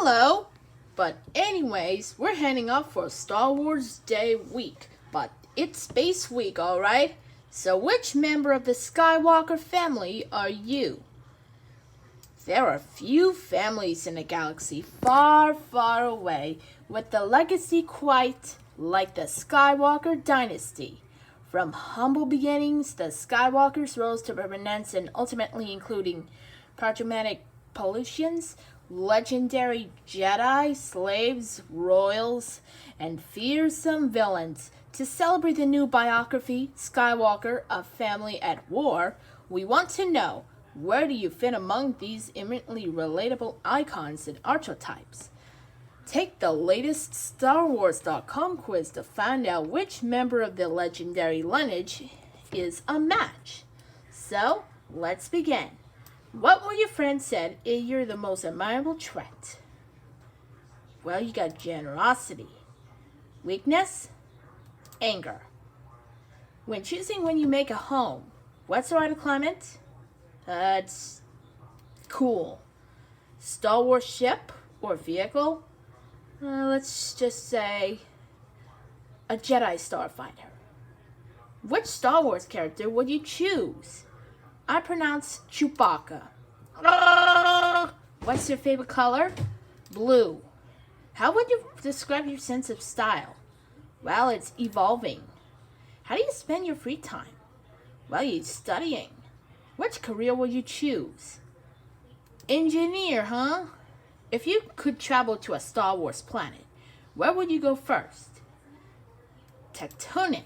Hello! But anyways, we're heading off for Star Wars Day week. But it's Space Week, alright? So which member of the Skywalker family are you? There are few families in a galaxy far, far away with a legacy quite like the Skywalker dynasty. From humble beginnings, the Skywalkers rose to prominence and ultimately including charismatic politicians, legendary Jedi, slaves, royals, and fearsome villains. To celebrate the new biography, Skywalker, A Family at War, we want to know, where do you fit among these eminently relatable icons and archetypes? Take the latest StarWars.com quiz to find out which member of the legendary lineage is a match. So, let's begin. What will your friend said is your the most admirable trait? Well, you got generosity. Weakness? Anger. When choosing when you make a home, what's the right climate? It's cool. Star Wars ship or vehicle? Let's just say a Jedi Starfighter. Which Star Wars character would you choose? I pronounce Chewbacca. What's your favorite color? Blue. How would you describe your sense of style? Well, it's evolving. How do you spend your free time? Well, you're studying. Which career would you choose? Engineer, huh? If you could travel to a Star Wars planet, where would you go first? Toono.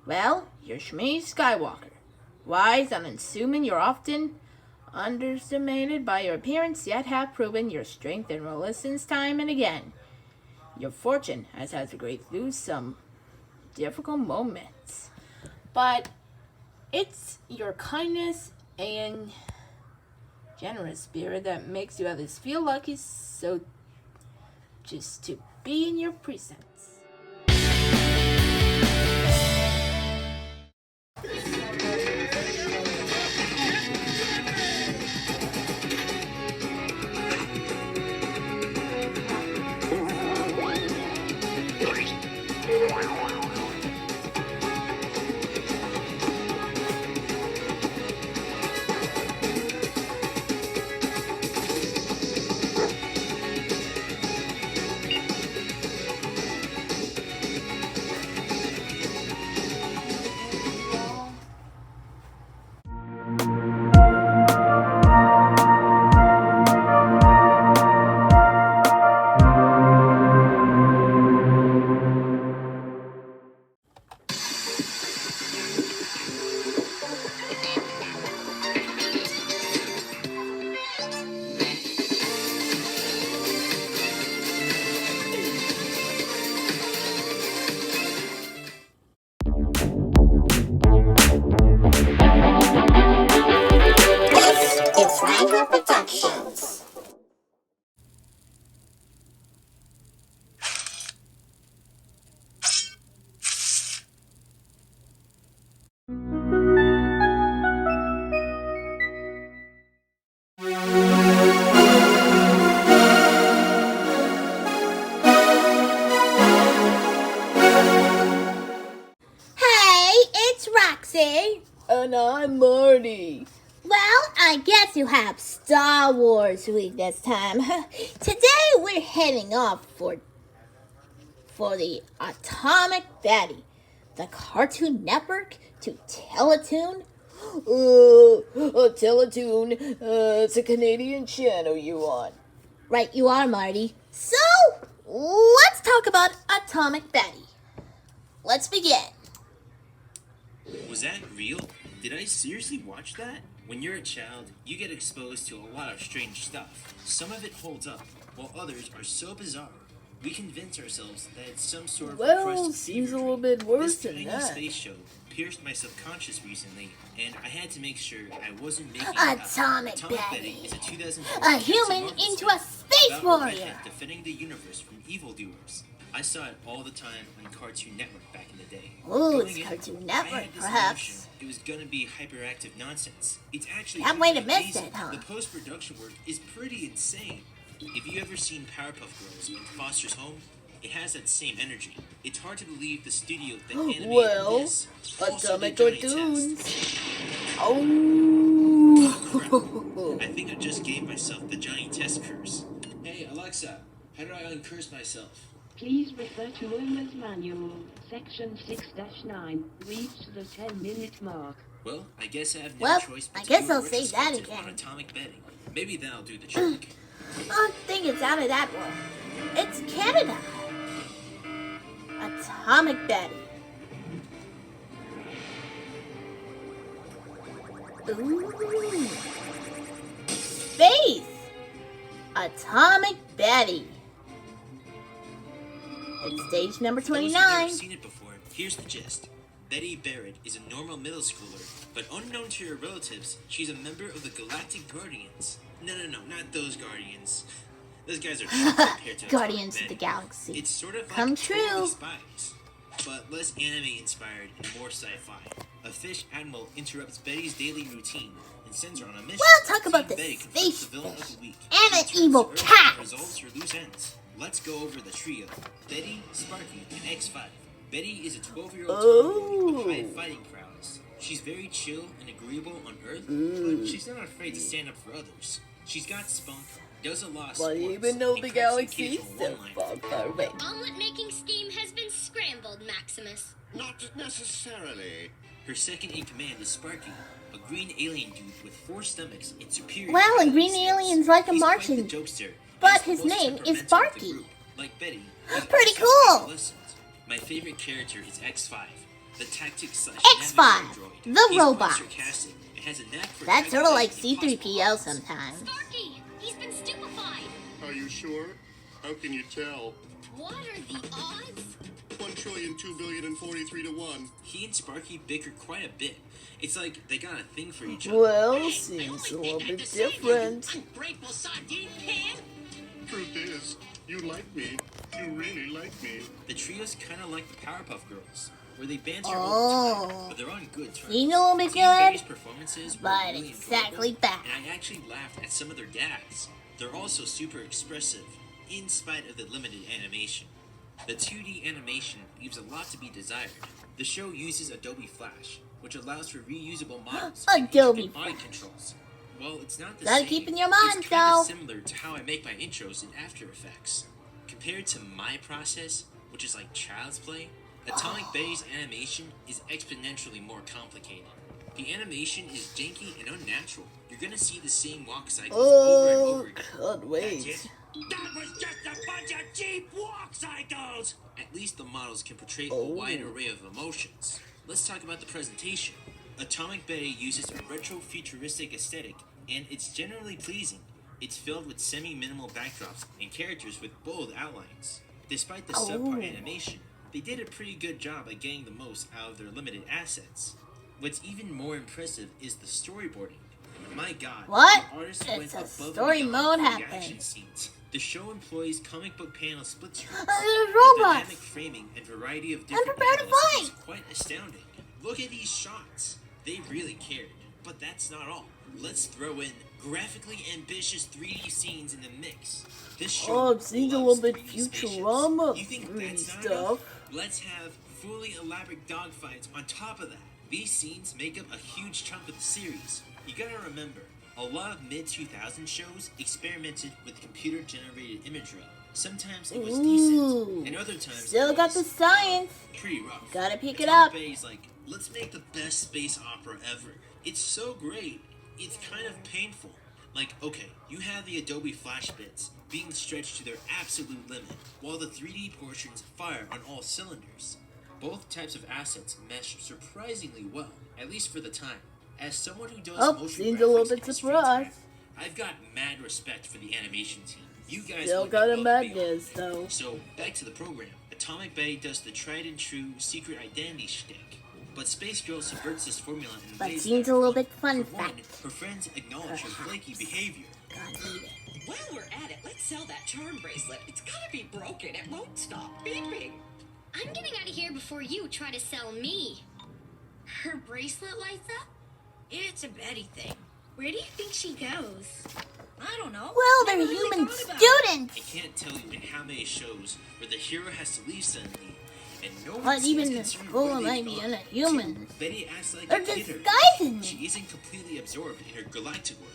Well, you're Shmi Skywalker. Wise and unassuming, you're often underestimated by your appearance, yet have proven your strength and resilience time and again. Your fortune has had to go through some difficult moments, but it's your kindness and generous spirit that makes you others feel lucky, so just to be in your presence. Roxie. And I'm Marty. Well, I guess you have Star Wars week this time. Today we're heading off for the Atomic Betty, the Cartoon Network to Teletoon. Teletoon, it's a Canadian channel you on. Right, you are, Marty. So, let's talk about Atomic Betty. Let's begin. Was that real? Did I seriously watch that? When you're a child, you get exposed to a lot of strange stuff. Some of it holds up, while others are so bizarre. We convince ourselves that it's some sort of Well, seems a little bit worse this than tiny that. space show pierced my subconscious recently, and I had to make sure I wasn't making Atomic Betty Betty. is a 2004 A human into a space about warrior. defending the universe from evildoers. I saw it all the time on Cartoon Network back in the day. Ooh, it's Going in, Cartoon I had Network, this perhaps. notion it was gonna be hyperactive nonsense. It's actually That way to miss amazing. it, huh? The post-production work is pretty insane. If you ever seen Powerpuff Girls in Foster's Home, it has that same energy. It's hard to believe the studio that animated Well, this also Atomic did Johnny Cartoons. Test. Oh. I think I just gave myself the Johnny Test curse. Hey Alexa, how do I uncurse myself? Please refer to Owner's Manual, Section 6-9. Reach the 10-minute mark. Well, I guess I have no Well, choice but I to guess do a I'll say that retrospective on again. atomic betting. Maybe that'll do the trick. I think it's out of that one. It's Canada. Atomic Betty. Ooh. Space. Atomic Betty. It's stage number Those who've 29. never seen it before, here's the gist. Betty Barrett is a normal middle schooler, but unknown to her relatives, she's a member of the Galactic Guardians. No, not those Guardians. Those guys are cheap compared to Guardians Atomic of the Betty. Galaxy. It's sort of like Come Totally true. Spies, but less anime-inspired and more sci-fi. A fish admiral interrupts Betty's daily routine and sends her on a mission. Well, talk about Team the Betty confronts space the villain fish of the week. and She an turns evil to Earth cat. and resolves her loose ends. Let's go over the trio. Betty, Sparky, and X5. Betty is a 12-year-old tomboy with high fighting prowess. She's very chill and agreeable on Earth, but she's not afraid to stand up for others. She's got spunk, does a lot of But sports, even though and the cracks an galaxy is occasional so one-liner. far away. Omelet making scheme has been scrambled, Maximus. Not necessarily. Her second in command is Sparky, a green alien dude with 4 stomachs and superior. Well, a fighting green skills. alien's like a He's quite Martian, the jokester, but and his the most name is temperamental of the Sparky. group. Like Betty, he's Pretty also cool. adolescent. My favorite character is X5, the tactics X5, navigator droid. the He's robot. quite sarcastic and has a knack for That's sort of like calculating impossible C-3PO odds. sometimes. Sparky, he's been stupefied. Are you sure? How can you tell? What are the odds? 1,2,043 to 1. He and Sparky bicker quite a bit. It's like they got a thing for each other. Well, seems a little bit different. Ungrateful sardine can. Truth is, you like me. You really like me. The trio's kind of like the Powerpuff Girls, where they banter all the time, Oh. but they're on good terms. Seems a little bit Team Betty's good, performances were but really exactly enjoyable, bad. and I actually laughed at some of their gags. They're also super expressive, in spite of the limited animation. The 2D animation leaves a lot to be desired. The show uses Adobe Flash, which allows for reusable models and Adobe intricate body Flash. controls. Well, it's not the Gotta same. keep in your mind, it's kind though. of similar to how I make my intros in After Effects. Compared to my process, which is like child's play, Atomic Betty's animation is exponentially more complicated. The animation is janky and unnatural. You're gonna see the same walk cycles over and Oh, over again. can't wait. That's it. That was just a bunch of cheap walk cycles! At least the models can portray a wide array of emotions. Let's talk about the presentation. Atomic Betty uses a retro-futuristic aesthetic, and it's generally pleasing. It's filled with semi-minimal backdrops and characters with bold outlines. Despite the subpar animation, they did a pretty good job at getting the most out of their limited assets. What's even more impressive is the storyboarding. My god, What? the artists It's went a above story and mode beyond for the happening. action scenes. The show employs comic book panel split screens. There's The robots. dynamic framing and variety of different prepared to angles fight. is quite astounding. Look at these shots. They really cared. But that's not all. Let's throw in graphically ambitious 3D scenes in the mix. This show Oh, I've seen a loves little bit 3D spaceships. Futurama You think 3D that's not stuff. enough? Let's have fully elaborate dogfights on top of that. These scenes make up a huge chunk of the series. You gotta remember, a lot of mid-2000s shows experimented with computer-generated imagery. Sometimes it was Ooh. decent, and other times Still it got the was science. pretty rough. Gotta pick it Atomic up. Betty's like, let's make the best space opera ever. It's so great. It's kind of painful. Like, okay, you have the Adobe Flash bits being stretched to their absolute limit, while the 3D portions fire on all cylinders. Both types of assets mesh surprisingly well, at least for the time. As someone who does Oh, motion seems a little graphics bit in his free time, surprised. I've got mad respect for the animation team. You guys Still went got a above and beyond. madness, though. So, back to the program. Atomic Betty does the tried and true secret identity shtick. But Space Girl subverts this formula in But ways seems that a are little fun. bit fun For one, fact. her friends acknowledge her flaky behavior. God, hate it. While we're at it, let's sell that charm bracelet. It's gotta be broken. It won't stop beeping. I'm getting out of here before you try to sell me. Her bracelet lights up? It's a Betty thing. Where do you think she goes? I don't know. Well, they're Never really human thought about it. students. I can't tell you in how many shows where the hero has to leave suddenly, and no one But seems even in concerned school, where might they've be gone. in a human. Two, Betty acts like They're a kidder. disguising She it. isn't completely absorbed in her galactic work.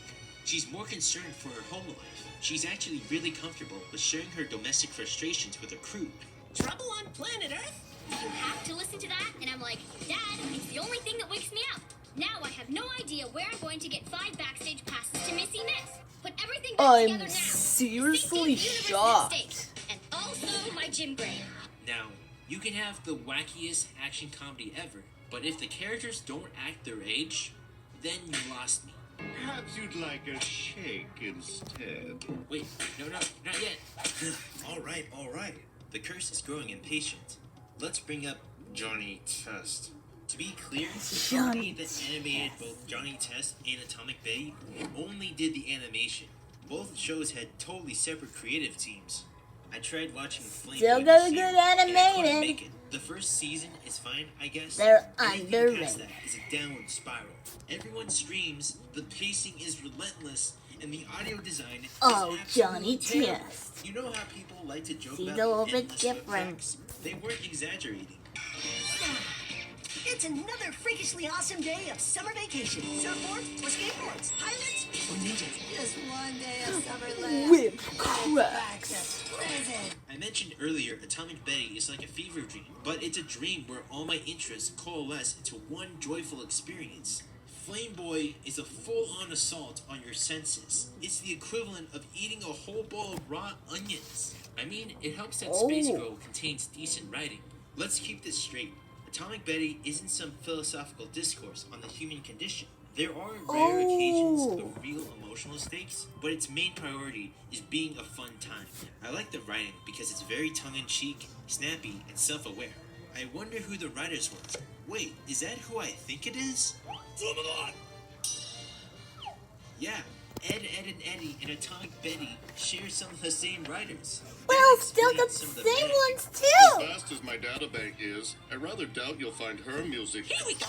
She's more concerned for her home life. She's actually really comfortable with sharing her domestic frustrations with her crew. Trouble on planet Earth? You have to listen to that, and I'm like, Dad, it's the only thing that wakes me up. Now I have no idea where I'm going to get 5 backstage passes to Missy Miss. Put everything back together now. I'm seriously Safety of the universe at shocked. stake. And also my gym grade. Now, you can have the wackiest action comedy ever, but if the characters don't act their age, then you lost me. Perhaps you'd like a shake instead. Wait, no, not yet. all right. The curse is growing impatient. Let's bring up Johnny Test. To be clear, the company that animated both Johnny Test and Atomic Betty only did the animation. Both shows had totally separate creative teams. I tried watching Flame Still Boy got this good year, and I couldn't animated. make it. The first season is fine, I guess. They're Anything past underrated. that is a downward spiral. Everyone screams, the pacing is relentless, and the audio design is Oh, absolutely Johnny terrible. Test. You know how people like to joke Seems about a little the bit endless whip different. tracks? They weren't exaggerating. It's another freakishly awesome day of summer vacation. Surfboards or skateboards, pilots or ninjas. Just one day of summer left. Whip cracks. Pleasant. I mentioned earlier Atomic Betty is like a fever dream, but it's a dream where all my interests coalesce into one joyful experience. Flame Boy is a full-on assault on your senses. It's the equivalent of eating a whole bowl of raw onions. I mean, it helps that Space Girl contains decent writing. Let's keep this straight. Atomic Betty isn't some philosophical discourse on the human condition. There are rare occasions of real emotional stakes, but its main priority is being a fun time. I like the writing because it's very tongue-in-cheek, snappy, and self-aware. I wonder who the writers were. Wait, is that who I think it is? Yeah, Ed, and Eddie, and Atomic Betty share some of the same writers. Well, That still got explains some of the same magic. ones As too. vast as my databank is, I rather doubt you'll find her music. Here we go.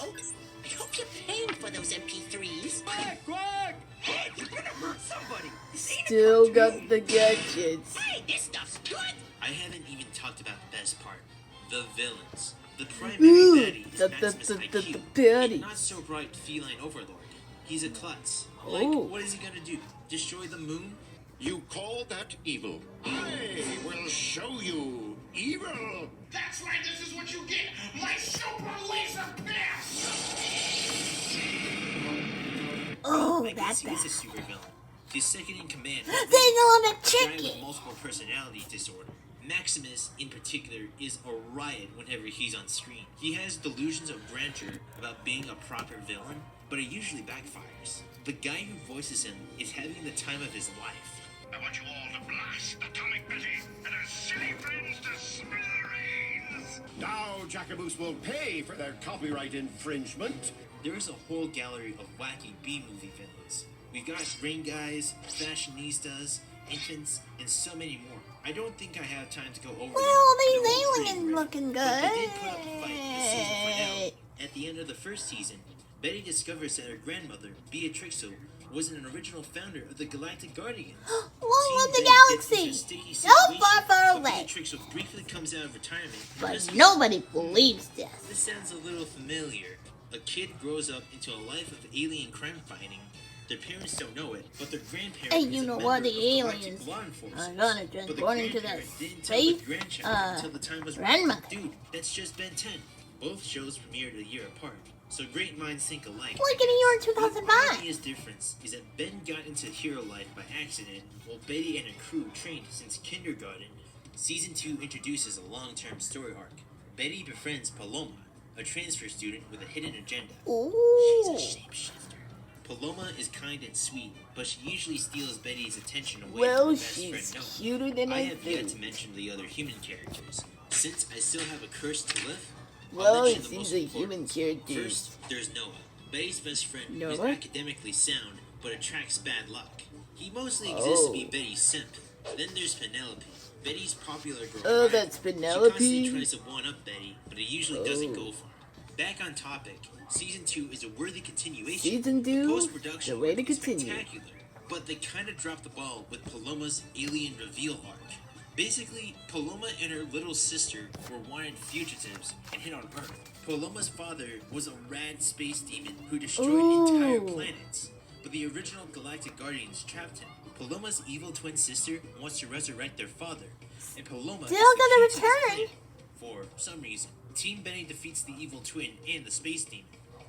I hope you're paying for those MP3s. Greg! Hey, you better hurt somebody! Still got the gadgets. Hey, this stuff's good. I haven't even talked about the best part. The villains. The primary Ooh, baddie is the Maximus IQ, baddie. a not-so-bright feline overlord. He's a klutz. Oh. Like, what is he gonna do? Destroy the moon? You call that evil? I will show you evil. That's right, this is what you get! My super laser blast! Oh, I can that's see bad. he's a supervillain. He's second in command. They know I'm a A guy with chicken. multiple personality disorder. Maximus, in particular, is a riot whenever he's on screen. He has delusions of grandeur about being a proper villain, but it usually backfires. The guy who voices him is having the time of his life. I want you all to blast Atomic Betty and her silly friends to smithereens! Now Jackaboos will pay for their copyright infringement. There is a whole gallery of wacky B-movie villains. We've got rain guys, fashionistas, infants, and so many more. I don't think I have time to go over Well, them. these They're all pretty aliens great. looking But they did put up a fight in the season good. finale. At the end of the first season, Betty discovers that her grandmother, Beatrixo, was an original founder of the Galactic Guardians. One of the Team Betty gets into a galaxy. sticky So situation, far, far but away. Beatrixo briefly comes out of retirement and But rescues nobody believes this. This sounds a little familiar. A kid grows up into a life of alien crime fighting. Their parents don't know it, but their grandparent Hey, is you a know member what? of The galactic aliens law enforcement. are gonna But the transport into the grandparent didn't tell the space, grandchild until the time was right. grandmother. Dude, that's just Ben 10. Both shows premiered a year apart, so great minds think alike. Like in the year The 2005. obvious difference is that Ben got into hero life by accident, while Betty and her crew trained since kindergarten. Season 2 introduces a long-term story arc. Betty befriends Paloma, a transfer student with a hidden agenda. She's a Ooh. shapeshifter. Paloma is kind and sweet, but she usually steals Betty's attention away Well, from her best she's friend Noah. cuter than I I have yet think. to mention the other human characters. Since I still have a curse to lift, Well, mention it the seems most a important. human character. First, there's Noah, Betty's best friend who's Noah? academically sound but attracts bad luck. He mostly exists to be Oh. Betty's simp. Then there's Penelope, Betty's popular girl. Oh, rival. that's She Penelope? constantly tries to one-up Betty, but it usually doesn't Oh. go far. Back on topic, Season 2 is a worthy continuation. Season 2, Post-production the way to work is continue. spectacular, but they kind of dropped the ball with Paloma's alien reveal arc. Basically, Paloma and her little sister were wanted fugitives and hit on Earth. Paloma's father was a rad space demon who destroyed entire Ooh. planets, but the original Galactic Guardians trapped him. Paloma's evil twin sister wants to resurrect their father, and Paloma Still is the gonna key to this return. plan. For some reason, Team Benny defeats the evil twin and the space demon.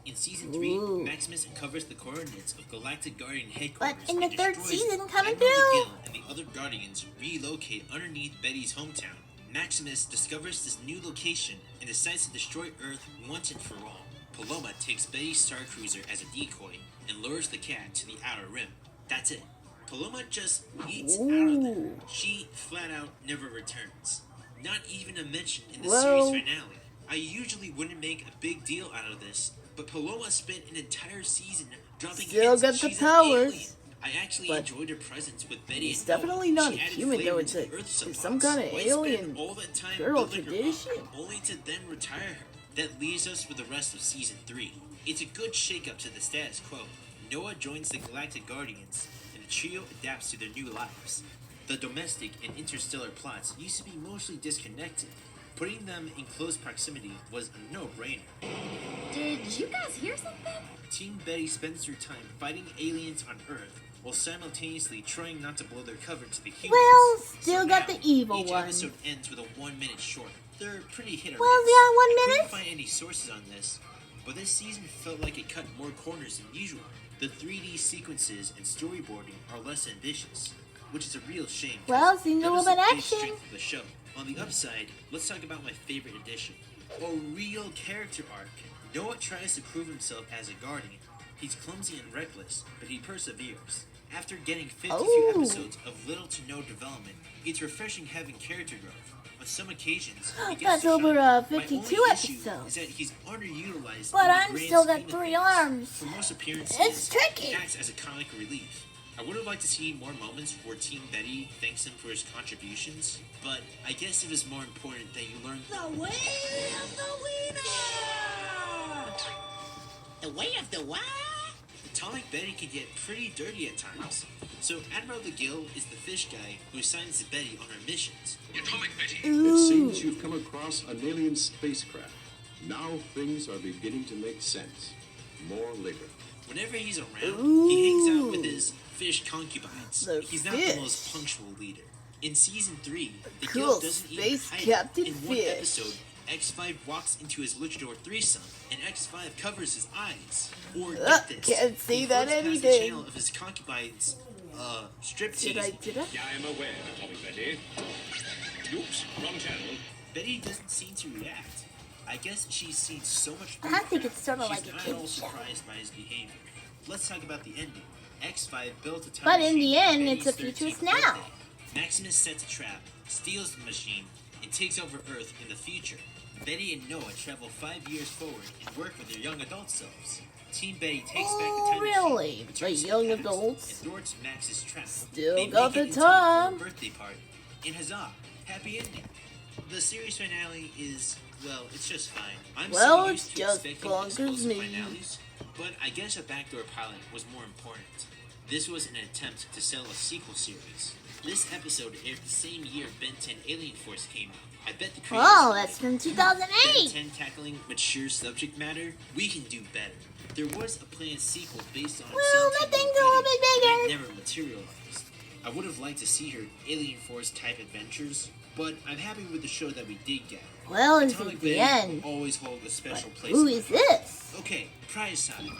In Season 3, Ooh. Maximus uncovers the coordinates of Galactic Guardian headquarters in the and third destroys season them. coming Admiral through. McGill and the other Guardians relocate underneath Betty's hometown. Maximus discovers this new location and decides to destroy Earth once and for all. Paloma takes Betty's Star Cruiser as a decoy and lures the cat to the outer rim. That's it. Paloma just eats out of there. Ooh. She flat out never returns. Not even a mention in the Well- series finale. I usually wouldn't make a big deal out of this, but Paloma spent an entire season dropping Still hints got that the she's an powers, alien. I actually but enjoyed her presence with Betty it's and Noah. definitely not She a added human, flavor though. to It's the Earth it's some subplots. kind of Why alien spend all that time girl building her up, tradition. only to then retire her? That leaves us with the rest of Season 3. It's a good shakeup to the status quo. Noah joins the Galactic Guardians, and the trio adapts to their new lives. The domestic and interstellar plots used to be mostly disconnected. Putting them in close proximity was a no-brainer. Did you guys hear something? Team Betty spends their time fighting aliens on Earth while simultaneously trying not to blow their cover to the humans. Well, still got now, the evil each one. episode ends with a 1-minute short. They're pretty hit or Well, miss. yeah, 1 I minute. couldn't find any sources on this, but this season felt like it cut more corners than usual. The 3D sequences and storyboarding are less ambitious, which is a real shame. 'cause Well, seems a that little was bit big action. strength of the show. On the upside, let's talk about my favorite addition. A real character arc. Noah tries to prove himself as a guardian. He's clumsy and reckless, but he perseveres. After getting 52 Oh. episodes of little to no development, it's refreshing having character growth. On some occasions, he gets That's to over, shine. My 52 only issue episodes. is that he's underutilized. But in the I'm grand still got scheme of 3 things. arms. For most appearances, It's tricky. he acts as a comic relief. I would have liked to see more moments where Team Betty thanks him for his contributions, but I guess it is more important that you learn The way of the winner! The way of the what? Atomic Betty can get pretty dirty at times. So Admiral McGill is the fish guy who assigns to Betty on her missions. Atomic Betty. It seems you've come across an alien spacecraft. Now things are beginning to make sense. More later. Whenever he's around, he hangs out with his fish concubines. The He's not fish. the most punctual leader. In Season 3, the Cool Guild doesn't even space hide it. Captain In one Fish. episode, X5 walks into his luchador threesome, and X5 covers his eyes. Or get this, can't say he that floats past the anything. channel of his concubines, strip Did I? tease. I am aware, Atomic Betty. Oops, wrong channel. Betty doesn't seem to react. I guess she's seen so much. I think crap, it's sort of she's like a not kid's at all show. surprised by his behavior. Let's talk about the ending. X5 built a time But in machine the for end, Betty's it's a futurist 13th now. birthday. Maximus sets a trap, steals the machine, and takes over Earth in the future. Betty and Noah travel 5 years forward and work with their young adult selves. Team Betty takes back the time really? machine, The returns to young past, adults? and thwarts Max's trap. Still They got make it the in time time. for a birthday party. And huzzah, happy ending. The series finale is, well, it's just fine. I'm Well, so it's used to just expecting bonkers explosive me. finales, but I guess a backdoor pilot was more important. This was an attempt to sell a sequel series. This episode aired the same year Ben 10 Alien Force came out. I bet the creators Oh, were that's from Ben 2008. 10 tackling mature subject matter, we can do better. There was a planned sequel based on Well, that SMTV thing's a little bit but it bigger. never materialized. I would have liked to see her Alien Force type adventures, but I'm happy with the show that we did get. Well, it's Atomic at the Betty end. will always hold a special place. Who in my is heart. this? Okay, prize time.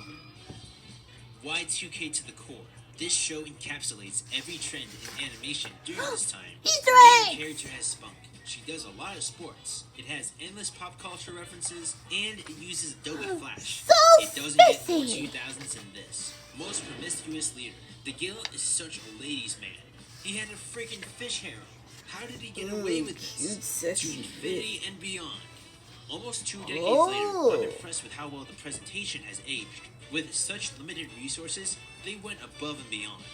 Y2K to the core. This show encapsulates every trend in animation during this time. Easter The main egg! character has spunk. She does a lot of sports. It has endless pop culture references, and it uses Adobe Flash. So It doesn't get more spicy. 2000s than this. Most promiscuous leader. The Gill is such a ladies' man. He had a freaking fish harem. How did he get away with Cute, this? sexy To infinity fish. and beyond. Almost 2 decades Oh. later, I'm impressed with how well the presentation has aged. With such limited resources, they went above and beyond.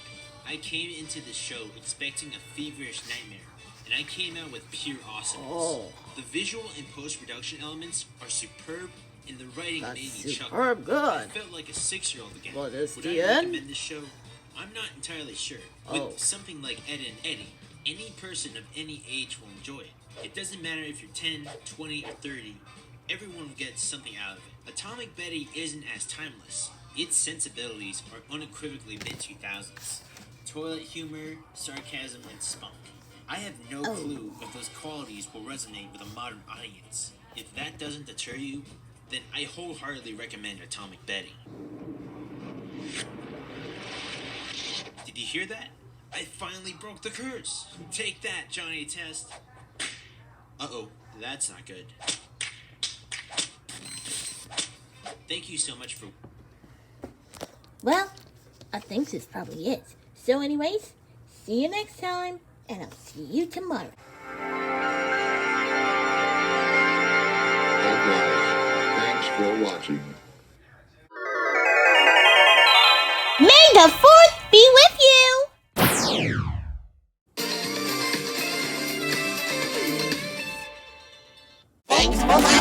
I came into this show expecting a feverish nightmare, and I came out with pure awesomeness. Oh. The visual and post-production elements are superb, and the writing That's made me chuckle. superb good. I felt like a 6-year-old again. Well, this Would the I end? recommend this show? I'm not entirely sure. With Oh. something like Ed and Eddie, any person of any age will enjoy it. It doesn't matter if you're 10, 20, or 30. Everyone gets something out of it. Atomic Betty isn't as timeless. Its sensibilities are unequivocally mid-2000s. Toilet humor, sarcasm, and spunk. I have no clue if those qualities will resonate with a modern audience. If that doesn't deter you, then I wholeheartedly recommend Atomic Betty. Did you hear that? I finally broke the curse! Take that, Johnny Test! Uh-oh, that's not good. Thank you so much for... Well, I think this probably is. So anyways, see you next time, and I'll see you tomorrow. Alright, thanks for watching. May the 4th be with you! Thanks for watching.